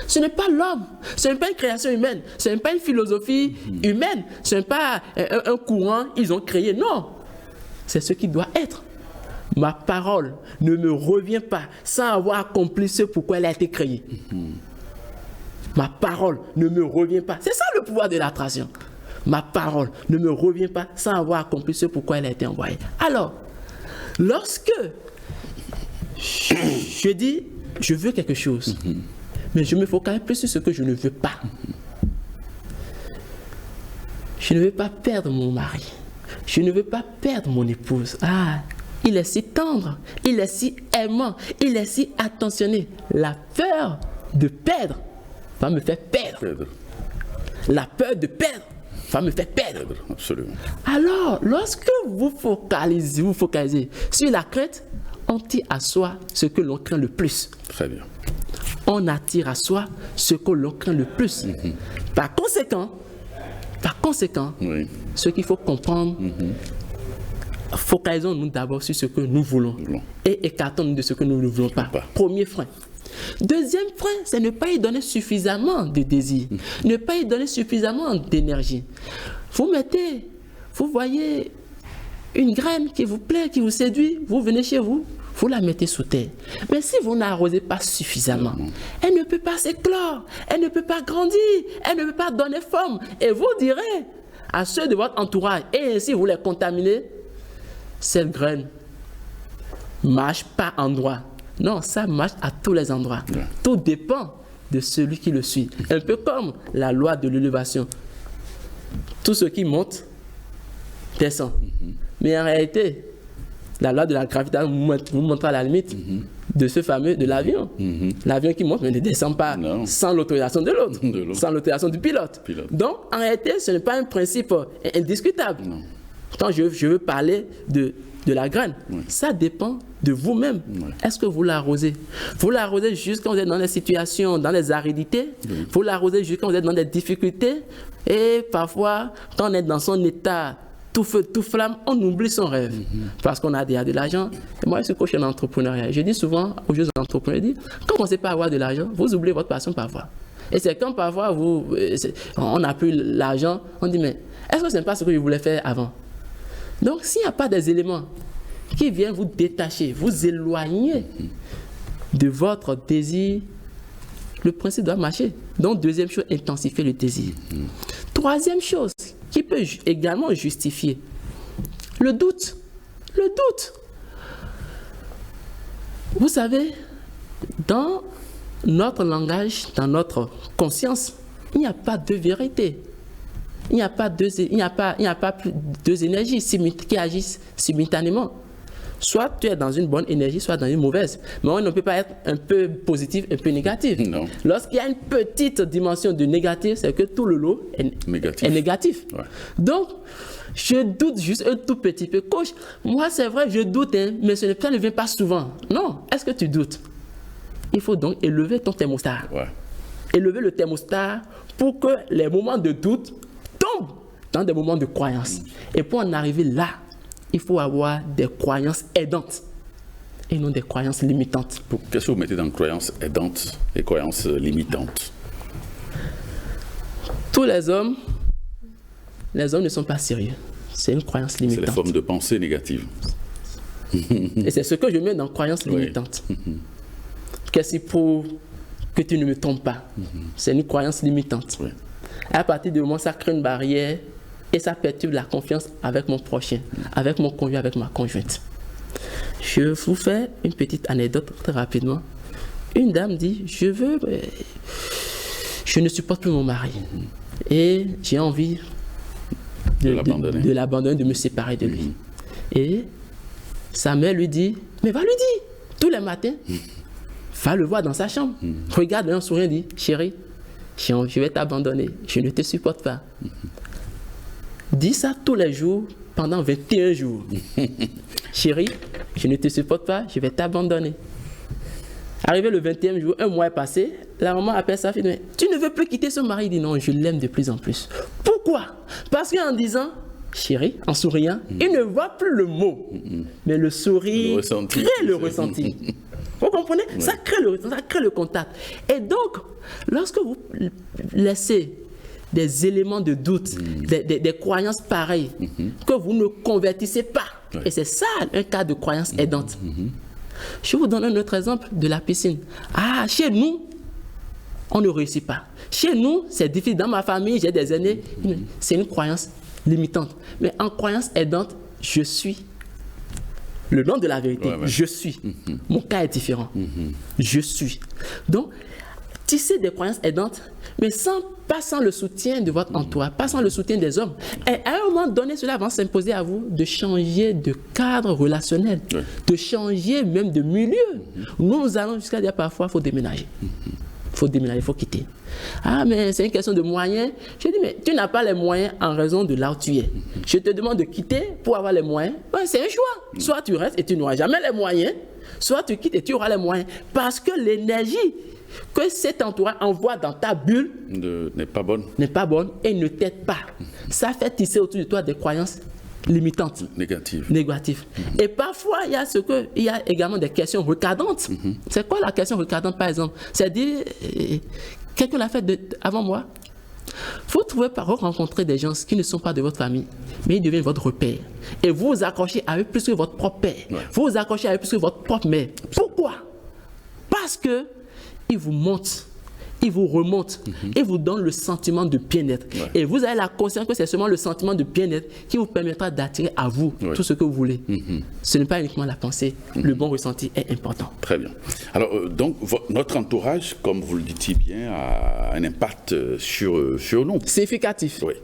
Ce n'est pas l'homme. Ce n'est pas une création humaine. Ce n'est pas une philosophie humaine. Ce n'est pas un courant qu'ils ont créé. Non. C'est ce qui doit être. Ma parole ne me revient pas sans avoir accompli ce pourquoi elle a été créée. Ma parole ne me revient pas. C'est ça le pouvoir de l'attraction. Ma parole ne me revient pas sans avoir accompli ce pourquoi elle a été envoyée. Alors, lorsque je dis, je veux quelque chose, mais je me focalise plus sur ce que je ne veux pas. Je ne veux pas perdre mon mari. Je ne veux pas perdre mon épouse. Ah, il est si tendre, il est si aimant, il est si attentionné. La peur de perdre va me faire perdre. La peur de perdre va me faire perdre. Absolument. Alors, lorsque vous focalisez sur la crainte, on tire à soi ce que l'on craint le plus. Très bien. On attire à soi ce que l'on craint le plus. Par conséquent, ce qu'il faut comprendre, focalisons-nous d'abord sur ce que nous voulons et écartons-nous de ce que nous ne voulons pas. Premier frein. Deuxième frein, c'est ne pas y donner suffisamment de désir, ne pas y donner suffisamment d'énergie. Vous voyez une graine qui vous plaît, qui vous séduit, vous venez chez vous, vous la mettez sous terre. Mais si vous n'arrosez pas suffisamment, elle ne peut pas s'éclore, elle ne peut pas grandir, elle ne peut pas donner forme. Et vous direz à ceux de votre entourage, et ainsi vous les contaminez, cette graine marche pas en droit. Non, ça marche à tous les endroits. Tout dépend de celui qui le suit. Un peu comme la loi de l'élévation. Tout ce qui monte descend. Mais en réalité, la loi de la gravité vous montre à la limite de ce fameux, de l'avion. L'avion qui monte mais ne descend pas sans l'autorisation de l'autre, sans l'autorisation du pilote. Donc, en réalité, ce n'est pas un principe indiscutable. Quand je veux parler de la graine, ça dépend de vous-même. Est-ce que vous l'arrosez? Vous l'arrosez juste quand vous êtes dans des situations, dans des aridités. Vous l'arrosez juste quand vous êtes dans des difficultés. Et parfois, quand on est dans son état tout feu, tout flamme, on oublie son rêve. Parce qu'on a déjà de l'argent. Moi, je suis coach en entrepreneuriat. Je dis souvent aux jeunes entrepreneurs, je dis, quand on ne sait pas avoir de l'argent, vous oubliez votre passion parfois. Et c'est quand parfois on n'a plus l'argent, on dit, mais est-ce que ce n'est pas ce que je voulais faire avant? Donc, s'il n'y a pas des éléments qui viennent vous détacher, vous éloigner de votre désir, le principe doit marcher. Donc, deuxième chose, intensifier le désir. Troisième chose, qui peut également justifier Le doute. Le doute. Vous savez, dans notre langage, dans notre conscience, il n'y a pas de vérité. Il n'y a pas deux énergies qui agissent simultanément. Soit tu es dans une bonne énergie, soit dans une mauvaise. Mais on ne peut pas être un peu positif, un peu négatif. Non. Lorsqu'il y a une petite dimension de négatif, c'est que tout le lot est négatif. Ouais. Donc, je doute juste un tout petit peu. Coach, moi c'est vrai, je doute, hein, mais ça ne vient pas souvent. Non, est-ce que tu doutes? Il faut donc élever ton thermostat. Ouais. Élever le thermostat pour que les moments de doute tombent dans des moments de croyance. Et pour en arriver là, il faut avoir des croyances aidantes et non des croyances limitantes. Qu'est-ce que vous mettez dans croyances aidantes et croyances limitantes? Tous les hommes ne sont pas sérieux. C'est une croyance limitante. C'est la forme de pensée négative. Et c'est ce que je mets dans croyances limitantes. Qu'est-ce qui prouve que tu ne me trompes pas? C'est une croyance limitante. Oui. À partir du moment où ça crée une barrière et ça perturbe la confiance avec mon prochain, avec mon conjoint, avec ma conjointe. Je vous fais une petite anecdote très rapidement. Une dame dit, je ne supporte plus mon mari et j'ai envie de l'abandonner, de me séparer de lui. Et sa mère lui dit, mais va lui dire, tous les matins, va le voir dans sa chambre. Regarde un sourire, dit, chérie, je vais t'abandonner, je ne te supporte pas. Dis ça tous les jours pendant 21 jours. Chérie, je ne te supporte pas, je vais t'abandonner. Arrivé le 20e jour, un mois est passé, la maman appelle sa fille, mais tu ne veux plus quitter ce mari? Il dit non, je l'aime de plus en plus. Pourquoi? Parce qu'en disant, chérie, en souriant, il ne voit plus le mot, mais le sourire crée le ressenti. Vous comprenez? Ouais. Ça crée le contact. Et donc, lorsque vous laissez des éléments de doute, des croyances pareilles, que vous ne convertissez pas, et c'est ça un cas de croyance aidante. Je vous donne un autre exemple de la piscine. Ah, chez nous, on ne réussit pas. Chez nous, c'est difficile. Dans ma famille, j'ai des aînés. C'est une croyance limitante. Mais en croyance aidante, je suis. Le nom de la vérité, je suis. Mon cas est différent. Je suis. Donc, tisser des croyances aidantes, mais pas sans le soutien de votre entourage, pas sans le soutien des hommes. Et à un moment donné, cela va s'imposer à vous de changer de cadre relationnel, de changer même de milieu. Nous allons jusqu'à dire parfois, il faut déménager. Il faut déménager, il faut quitter. Ah, mais c'est une question de moyens. Je dis, mais tu n'as pas les moyens en raison de là où tu es. Je te demande de quitter pour avoir les moyens. Ouais, c'est un choix. Soit tu restes et tu n'auras jamais les moyens, soit tu quittes et tu auras les moyens. Parce que l'énergie que cet entourage envoie dans ta bulle n'est pas bonne. N'est pas bonne et ne t'aide pas. Ça fait tisser autour de toi des croyances limitantes. Négatives. Et parfois, il y a également des questions retardantes. C'est quoi la question retardante, par exemple? C'est-à-dire, quelqu'un l'a fait avant moi. Vous trouvez par rencontrer des gens qui ne sont pas de votre famille, mais ils deviennent votre repère. Et vous vous accrochez à eux plus que votre propre père. Vous vous accrochez à eux plus que votre propre mère. Pourquoi? Parce que ils vous montent, ils vous remontent, et vous donnent le sentiment de bien-être. Et vous avez la conscience que c'est seulement le sentiment de bien-être qui vous permettra d'attirer à vous tout ce que vous voulez. Ce n'est pas uniquement la pensée, le bon ressenti est important. Très bien. Alors, donc, notre entourage, comme vous le dites si bien, a un impact sur nous. Significatif. Oui.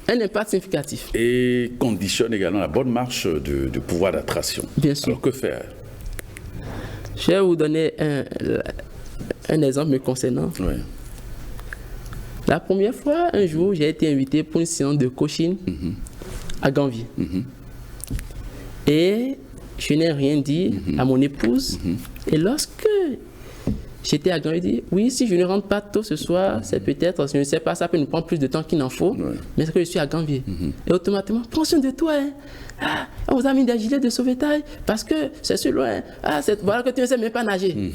Un impact significatif. Et conditionne également la bonne marche de pouvoir d'attraction. Bien sûr. Alors, que faire? Je vais vous donner un exemple me concernant. La première fois, un jour, j'ai été invité pour une séance de coaching à Ganvier. Et je n'ai rien dit à mon épouse. Et lorsque j'étais à Ganvier, j'ai dit, oui, si je ne rentre pas tôt ce soir, c'est peut-être, je ne sais pas, ça peut nous prendre plus de temps qu'il n'en faut, mais c'est que je suis à Ganvier. Et automatiquement, prends soin de toi, hein. Ah, on vous a mis des gilets de sauvetage parce que c'est sur loin. Ah, voilà que tu ne sais même pas nager.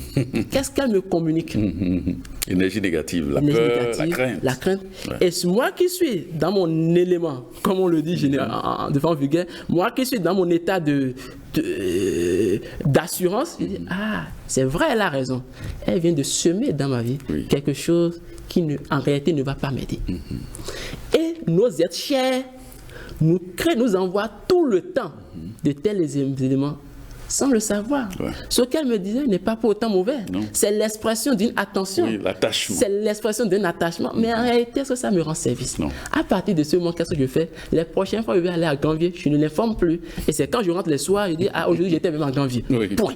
Qu'est-ce qu'elle me communique? Énergie négative, la peur, la crainte. Et moi qui suis dans mon élément, comme on le dit devant vulgaire, moi qui suis dans mon état d'assurance, je dis, ah, c'est vrai, elle a raison. Elle vient de semer dans ma vie quelque chose qui, en réalité, ne va pas m'aider. Et nos êtres chers, nous envoie tout le temps de tels éléments sans le savoir. Ouais. Ce qu'elle me disait n'est pas pour autant mauvais. C'est l'expression d'une attention. Oui, l'attachement. C'est l'expression d'un attachement. Mais en réalité, est-ce que ça me rend service? Non. À partir de ce moment, qu'est-ce que je fais? Les prochaines fois, je vais aller à Granville, je ne l'informe plus. Et c'est quand je rentre les soirs, je dis, ah, aujourd'hui, j'étais même à Granville. Oui. Point.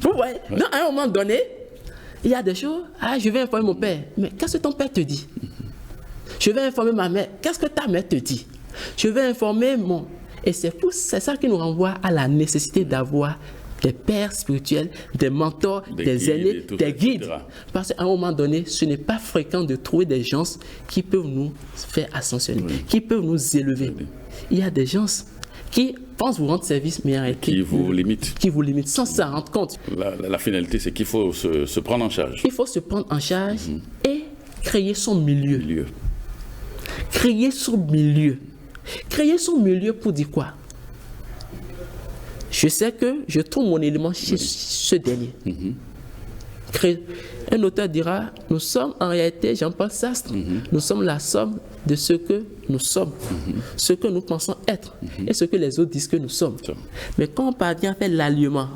Vous voyez? Donc, à un moment donné, il y a des choses, ah, je vais informer mon père. Mais qu'est-ce que ton père te dit? Je vais informer ma mère. Qu'est-ce que ta mère te dit? Je vais informer mon... Et c'est ça qui nous renvoie à la nécessité d'avoir des pères spirituels, des mentors, des aînés, des guides. Parce qu'à un moment donné, ce n'est pas fréquent de trouver des gens qui peuvent nous faire ascensionner, qui peuvent nous élever. Il y a des gens qui pensent vous rendre service, mais en réalité, qui vous limitent. Qui vous limitent sans s'en rendre compte. La finalité, c'est qu'il faut se prendre en charge. Il faut se prendre en charge et créer son milieu. Créer son milieu. Créer son milieu pour dire quoi? Je sais que je trouve mon élément chez ce dernier. Un auteur dira, nous sommes en réalité, Jean-Paul Sastre, nous sommes la somme de ce que nous sommes, ce que nous pensons être et ce que les autres disent que nous sommes. Mais quand on parvient à faire l'alliement,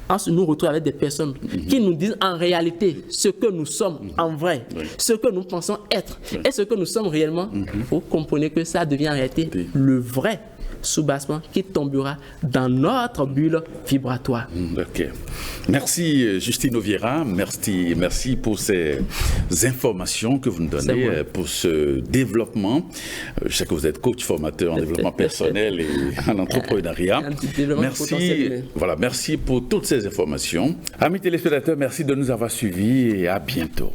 on se nous retrouve avec des personnes qui nous disent en réalité ce que nous sommes en vrai, ce que nous pensons être et ce que nous sommes réellement, vous comprenez que ça devient en réalité le vrai soubassement qui tombera dans notre bulle vibratoire. Ok. Merci Justine Oviera, merci pour ces informations que vous nous donnez, pour ce développement. Je sais que vous êtes coach formateur en développement personnel et en entrepreneuriat. Merci pour toutes ces informations. Amis téléspectateurs, merci de nous avoir suivis et à bientôt.